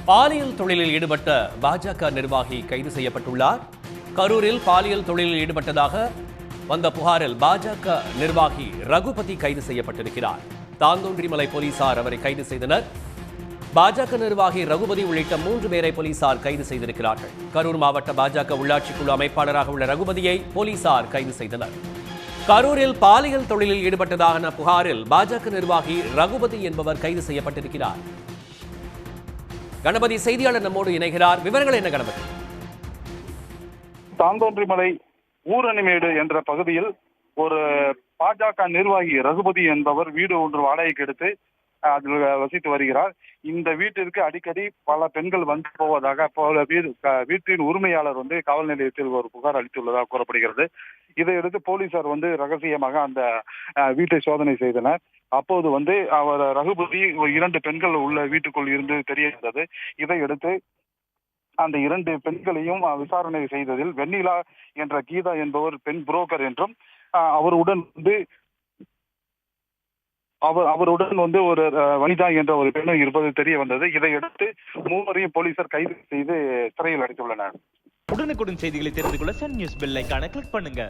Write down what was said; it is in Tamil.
பாலியல் தொழிலில் ஈடுபட்ட பாஜக நிர்வாகி கைது செய்யப்பட்டுள்ளார். கரூரில் பாலியல் தொழிலில் ஈடுபட்டதாக வந்த புகாரில் பாஜக நிர்வாகி ரகுபதி கைது செய்யப்பட்டிருக்கிறார். தாந்தோன்றிமலை போலீசார் அவரை கைது செய்தனர். பாஜக நிர்வாகி ரகுபதி உள்ளிட்ட 3 பேரை போலீசார் கைது செய்திருக்கிறார்கள். கரூர் மாவட்ட பாஜக உள்ளாட்சி குழு அமைப்பாளராக உள்ள ரகுபதியை போலீசார் கைது செய்தனர். கரூரில் பாலியல் தொழிலில் ஈடுபட்டதான புகாரில் பாஜக நிர்வாகி ரகுபதி என்பவர் கைது செய்யப்பட்டிருக்கிறார். கணபதி செய்தியாளர் நம்மோடு இணைகிறார். விவரங்கள் என்ன கணபதி? தாந்தோன்றிமலை ஊரணிமேடு என்ற பகுதியில் ஒரு பாஜக நிர்வாகி ரகுபதி என்பவர் வீடு ஒன்று வாடகைக்கு எடுத்து அதில் வசித்து வருகிறார். இந்த வீட்டிற்கு அடிக்கடி பல பெண்கள் வந்து போவதாக வீட்டின் உரிமையாளர் காவல் நிலையத்தில் ஒரு புகார் அளித்துள்ளதாக கூறப்படுகிறது. இதையடுத்து போலீசார் ரகசியமாக அந்த வீட்டை சோதனை செய்தனர். அப்போது அவர் ரகுபதி 2 பெண்கள் உள்ள வீட்டுக்குள் இருந்து தெரிய வந்தது. இதையடுத்து அந்த 2 பெண்களையும் விசாரணை செய்ததில் வெண்ணிலா என்ற கீதா என்பவர் பெண் புரோக்கர் என்றும் அவருடன் ஒரு வனிதா என்ற ஒரு பெண்ணும் இருப்பது தெரிய வந்தது. இதையடுத்து 3 போலீசார் கைது செய்து சிறையில் அடைத்துள்ளனர். உடனுக்குடன் செய்திகளை தெரிந்து கொள்ள சன் நியூஸ் பெல் ஐகானை கிளிக் பண்ணுங்க.